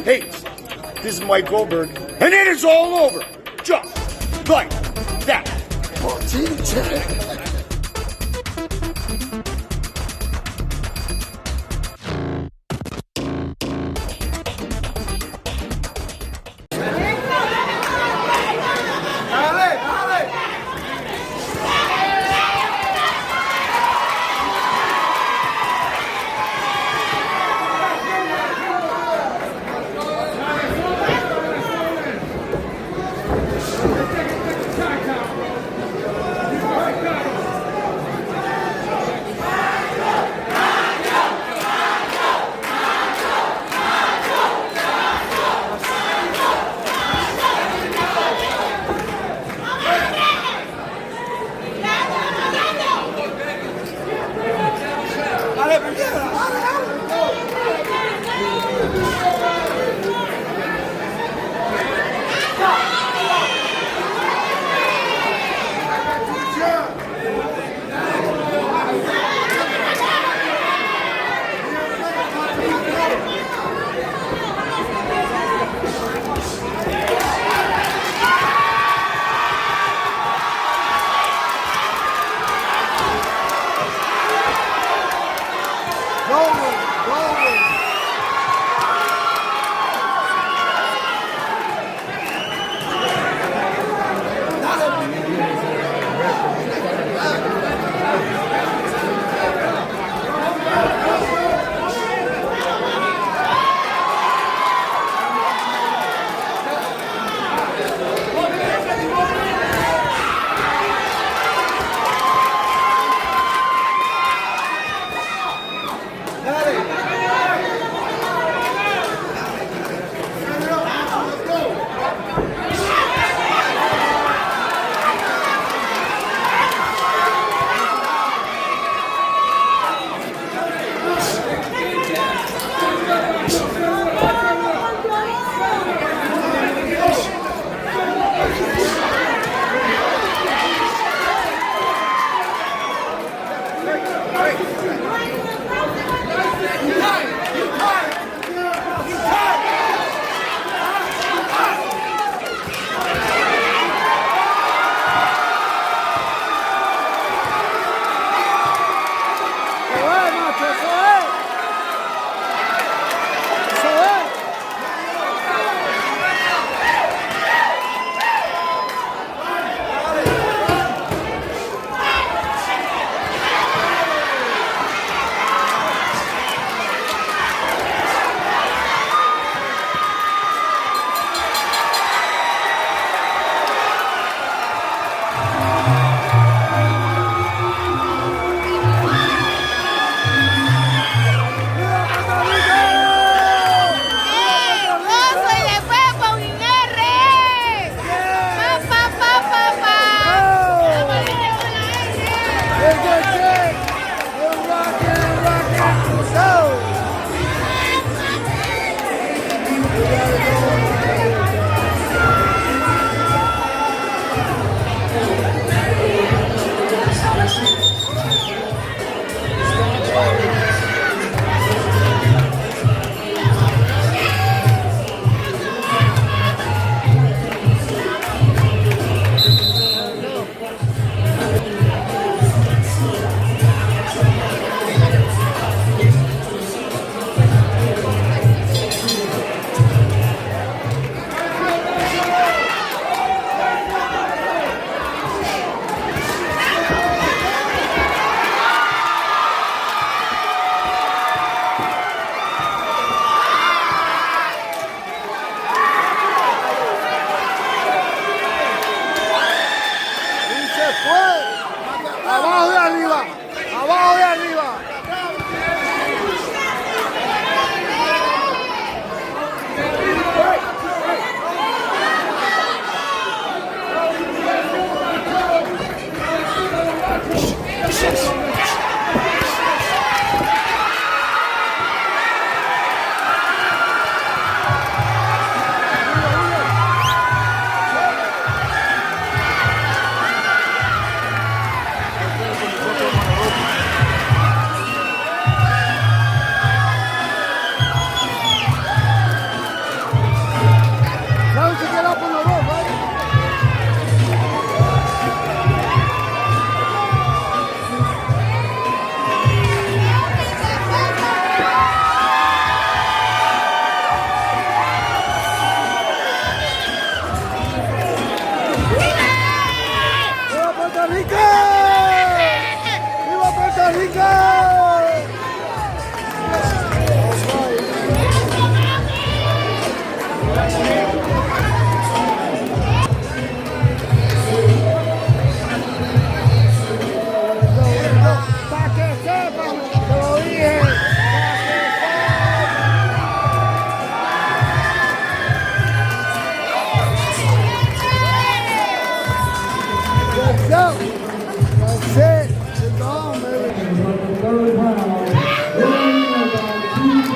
hates. This is Mike Goldberg, and it is all over. Just like that. third round, winning about 2-0.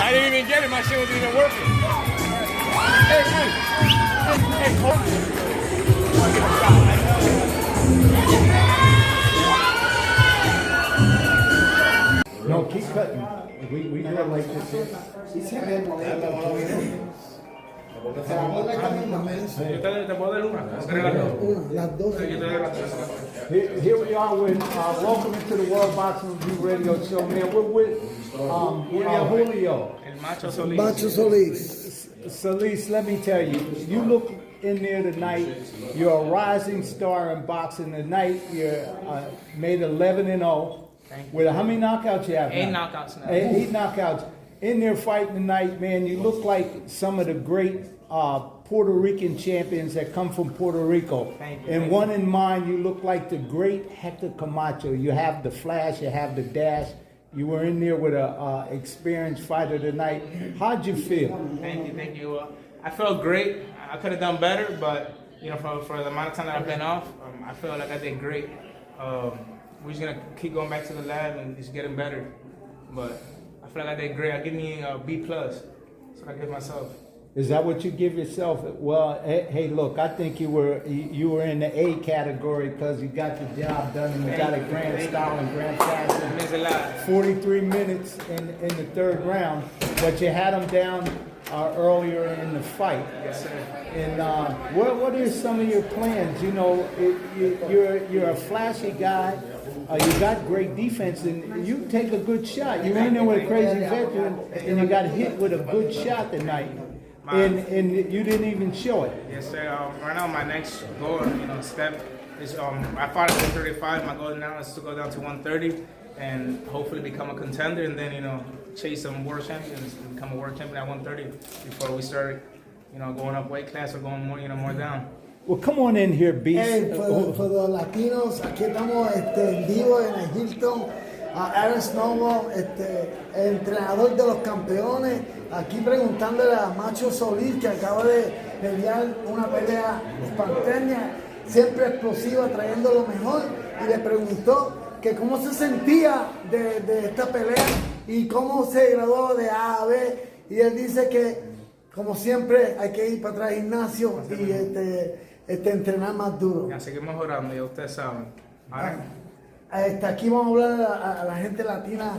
I didn't even get it. My shit wasn't even working. Hey, No, keep cutting. We do it like this here. Te puedo dar una. ¿O quieres las dos? Las dos. Yo te doy las tres. Here we are with welcome to the World Boxing Review Radio Show, man. We're with Julio. El Macho Solis. Macho Solis. Solis, let me tell you, you look in there tonight. You're a rising star in boxing tonight. You're made 11-0. With how many knockouts you have? 8 now? knockouts now. Eight knockouts. In there fighting tonight, man, you look like some of the great Puerto Rican champions that come from Puerto Rico. Thank you, And thank one in mind, you look like the great Héctor Camacho. You have the flash, you have the dash. You were in there with a experienced fighter tonight. How'd you feel? Thank you. I felt great. I could have done better, but for the amount of time that I've been off, I feel like I did great. We're just gonna keep going back to the lab and just getting better. But I feel like I did great. I give me a B+. That's what I give myself. Is that what you give yourself? Well, hey, look, I think you were in the A category because you got the job done and you got a grand style and grand fashion. It means a lot. 43 minutes in the third round, but you had him down earlier in the fight. Yes, sir. And what are some of your plans? You know, you're a flashy guy. You got great defense, and you take a good shot. You went in there with a crazy veteran, and you got hit with a good shot tonight, and you didn't even show it. Yes, sir. Right now, my next goal, step is I fought at 135. My goal now is to go down to 130 and hopefully become a contender, and then chase some world champions and become a world champion at 130 before we start, going up weight class or going more down. Well, come on in here, Beast. Hey, for the Latinos, aquí estamos en vivo en el Hilton. Aaron Snowball, el entrenador de los campeones, aquí preguntándole a Macho Solis, que acaba de pelear una pelea espontánea, siempre explosiva, trayendo lo mejor, y le preguntó que cómo se sentía de esta pelea y cómo se graduó de A a B, y él dice que como siempre hay que ir para atrás al gimnasio y entrenar más duro. Ya seguir mejorando, ya ustedes saben. Aquí vamos a hablar a la gente latina.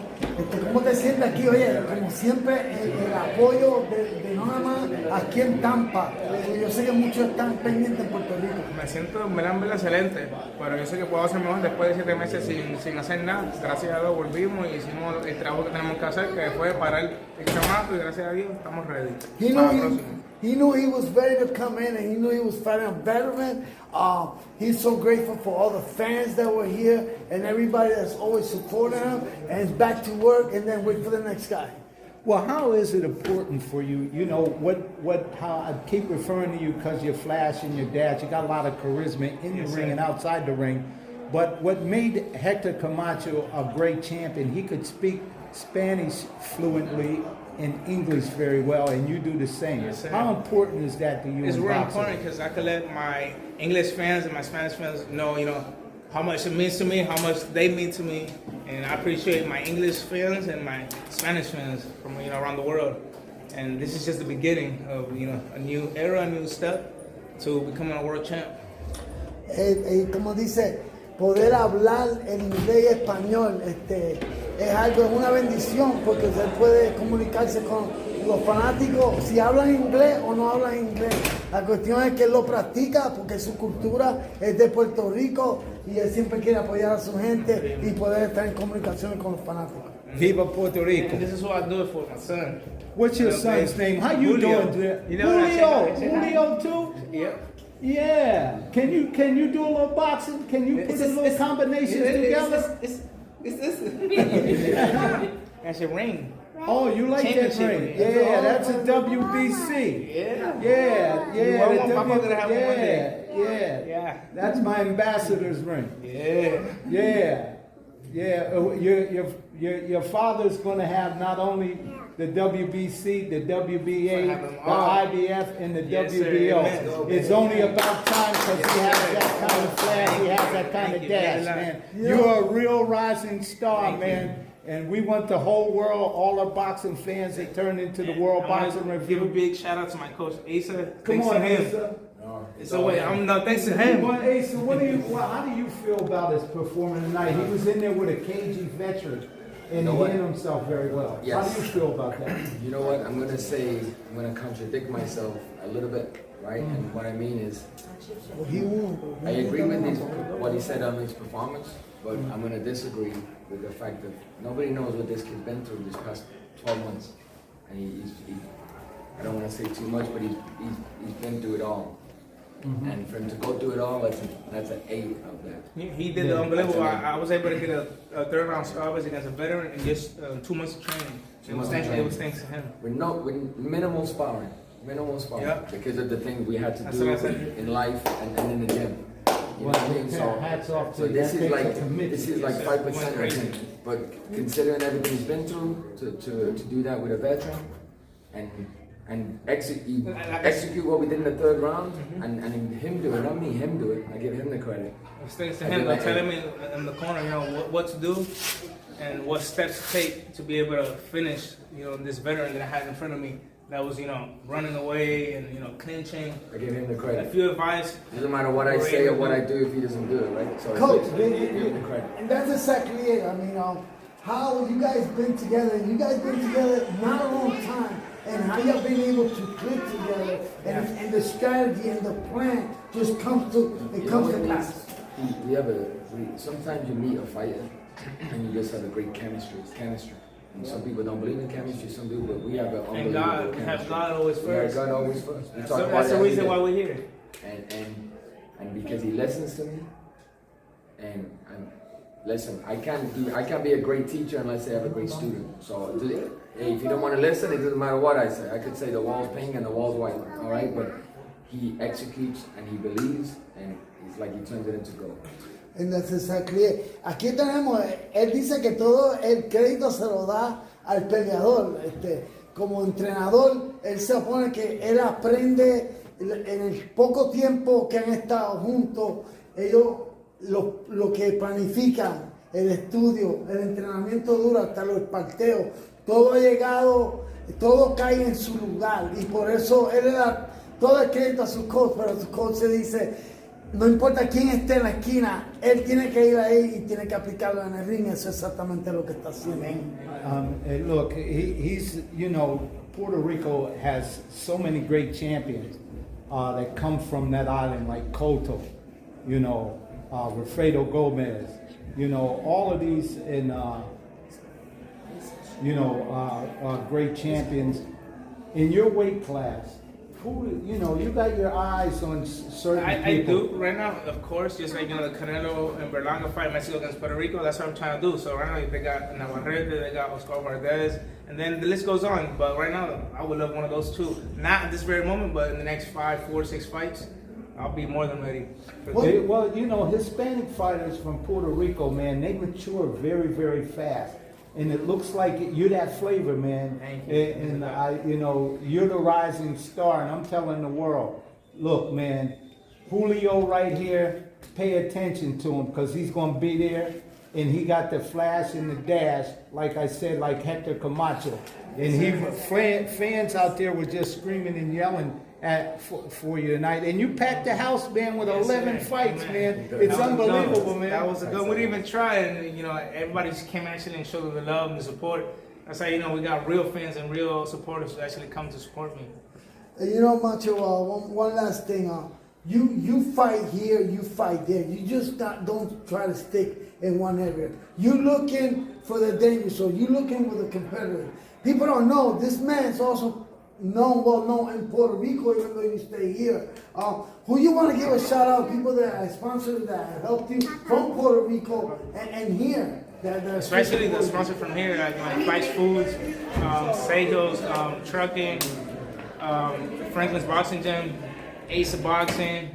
¿Cómo te sientes aquí? Oye, como siempre, el apoyo de no nada más aquí en Tampa. Yo sé que muchos están pendientes en Puerto Rico. Me siento excelente, pero yo sé que puedo hacer mejor después de 7 meses sin hacer nada. Gracias a Dios volvimos y hicimos el trabajo que tenemos que hacer, que fue parar el chamaco, y gracias a Dios estamos ready. He knew he was ready to come in, and he knew he was fighting a veteran. He's so grateful for all the fans that were here and everybody that's always supporting him. And he's back to work, and then wait for the next guy. Well, how is it important for you? You know, how I keep referring to you because you're flash and your dash. You got a lot of charisma in the ring and outside the ring. But what made Héctor Camacho a great champion, he could speak Spanish fluently and English very well, and you do the same. Yes, how important is that to you? It's in really boxing? important because I could let my English fans and my Spanish fans know, how much it means to me, how much they mean to me, and I appreciate my English fans and my Spanish fans from around the world. And this is just the beginning of a new era, a new step to becoming a world champ. Como dice, poder hablar en inglés y español es algo, es una bendición, porque usted puede comunicarse con los fanáticos si hablan inglés o no hablan inglés. La cuestión es que él lo practica porque su cultura es de Puerto Rico y él siempre quiere apoyar a su gente y poder estar en comunicación con los fanáticos. Viva Puerto Rico. And this is what I do it for my son. What's your son's name? How you Julio. doing? Julio. Julio too? Yep. Yeah. Can you do a little boxing? Can you put a little combinations together? It's this. That's your ring. Oh, you like that ring? Yeah, that's a WBC. Yeah. Yeah. Yeah. Yeah. That's my ambassador's ring. Yeah. Yeah. Yeah, your father's going to have not only the WBC, the WBA, the IBF, and the WBO. It's only about time because he has that kind of flash, he has that kind of dash, man. You're a real rising star, man. And we want the whole world, all our boxing fans, they turn into the World Boxing Review. Give a big shout out to my coach, Asa. Come on, Asa. So wait, thanks to him. Well, Asa, how do you feel about his performance tonight? He was in there with a cagey veteran. And he handled himself very well. Yes. How do you feel about that? You know what? I'm gonna contradict myself a little bit, right? And what I mean is, I agree with what he said on his performance, but I'm gonna disagree with the fact that nobody knows what this kid's been through this past 12 months, and I don't want to say too much, but he's been through it all. And for him to go through it all, that's an 8 of that. He did the unbelievable. I was able to get a third round stoppage against a veteran in just 2 months of training. It was thanks to him. With minimal sparring, Yep. because of the things we had to That's do what I said. in life and in the gym. You know what I mean? So hats off to so you. this That is takes a like commitment. 5% of him. But considering everything he's been through, to do that with a veteran and execute what we did in the third round, and him do it, not me, him do it. I give him the credit. It's thanks to him, telling me in the corner, what to do and what steps to take to be able to finish, this veteran that I had in front of me that was, running away and, clinching. I give him the A credit. few advice. Doesn't matter what I say or what I do if he doesn't do it, right? So Coach, I give him the credit. and that's exactly it. I mean, how you guys been together? You guys been together not a long time, and how y'all been able to click together, and the strategy and the plan just comes to pass. Sometimes you meet a fighter and you just have a great chemistry. It's chemistry. And some people don't believe in chemistry, some people, but we have an unbelievable And God, we chemistry. have God always We have first. God always first. We talk So about that's it the every reason day. why we're here. And because he listens to me, and listen, I can't be a great teacher unless I have a great student. So hey, if you don't want to listen, it doesn't matter what I say. I could say the wall's pink and the wall's white, all right? But he executes and he believes, and it's like he turns it into gold. And that's exactly it. Aquí tenemos, él dice que todo el crédito se lo da al peleador. Como entrenador, él se opone que él aprende en el poco tiempo que han estado juntos, ellos lo que planifican, el estudio, el entrenamiento duro, hasta los parteos, todo ha llegado, todo cae en su lugar, y por eso él le da todo el crédito a su coach, pero su coach se dice, no importa quién esté en la esquina, él tiene que ir ahí y tiene que aplicarlo en el ring. Eso es exactamente lo que está haciendo. Look, he's, Puerto Rico has so many great champions that come from that island, like Cotto, Wilfredo Gomez, all of these, and great champions in your weight class. Who, you got your eyes on certain people. I do right now, of course, just like the Canelo and Berlanga fight, Mexico against Puerto Rico. That's what I'm trying to do. So right now they got Navarrete, they got Oscar Valdez, and then the list goes on. But right now, I would love one of those two. Not at this very moment, but in the next 5, 4, 6 fights, I'll be more than ready. Well, Hispanic fighters from Puerto Rico, man, they mature very, very fast. And it looks like you're that flavor, man. Thank you. And you're the rising star. And I'm telling the world, look, man, Julio right here, pay attention to him because he's going to be there. And he got the flash and the dash, like I said, like Hector Camacho. And fans out there were just screaming and yelling for you tonight. And you packed the house, man, with 11 fights, man. It's unbelievable, man. That was a good. We didn't even try, and everybody just came actually and showed the love and the support. That's how we got real fans and real supporters who actually come to support me. Macho, one last thing. You fight here, you fight there. You just don't try to stick in one area. You're looking for the danger, so you're looking for the competitor. People don't know this man's also known in Puerto Rico, even though you stay here. Who you want to give a shout out? People that are sponsored, that helped you from Puerto Rico and here. Especially the sponsor from here, like Price Foods, Sejos, Trucking, Franklin's Boxing Gym, Ace of Boxing,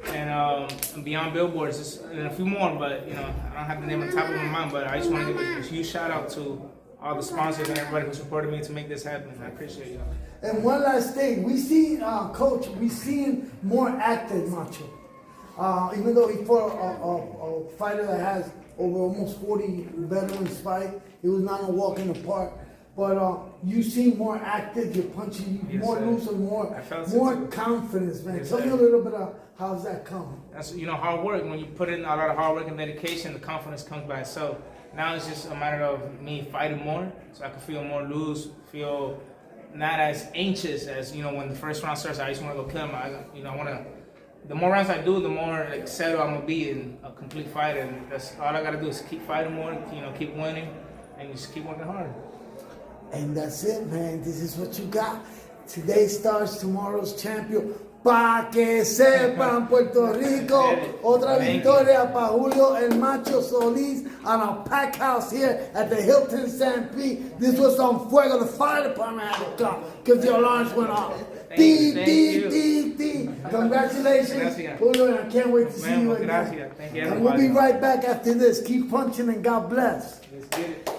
and beyond billboards, and a few more. But you know, I don't have the name on top of my mind. But I just want to give a huge shout out to all the sponsors and everybody who supported me to make this happen. I appreciate y'all. And one last thing, we see, Coach, we seen more active Macho. Even though he fought a fighter that has over almost 40 veterans fight, it was not a walk in the park. But you seem more active, you're punching, Yes, more sir. loose and more It confidence, man. Yes, Tell me sir. a little bit of how's that come? That's, you know, hard work. When you put in a lot of hard work and dedication, the confidence comes by itself. Now it's just a matter of me fighting more, so I can feel more loose, feel not as anxious as, you know, when the first round starts. I just want to go kill him. I want to. The more rounds I do, the more like settled I'm gonna be in a complete fighter. And that's all I gotta do is keep fighting more, you know, keep winning, and just keep working hard. And that's it, man. This is what you got. Today's stars, tomorrow's champion. Pa que sepan, Puerto Rico. Otra victoria para Julio el Macho Solis on a pack house here at the Hilton San Pete. This was on fuego. The fire department had to come because the alarms went off. Thank you. Congratulations, Gracias. Julio, and I can't wait to see Man, you well, again. gracias. Thank you, And we'll be everybody. right back after this. Keep punching and God bless. Let's get it.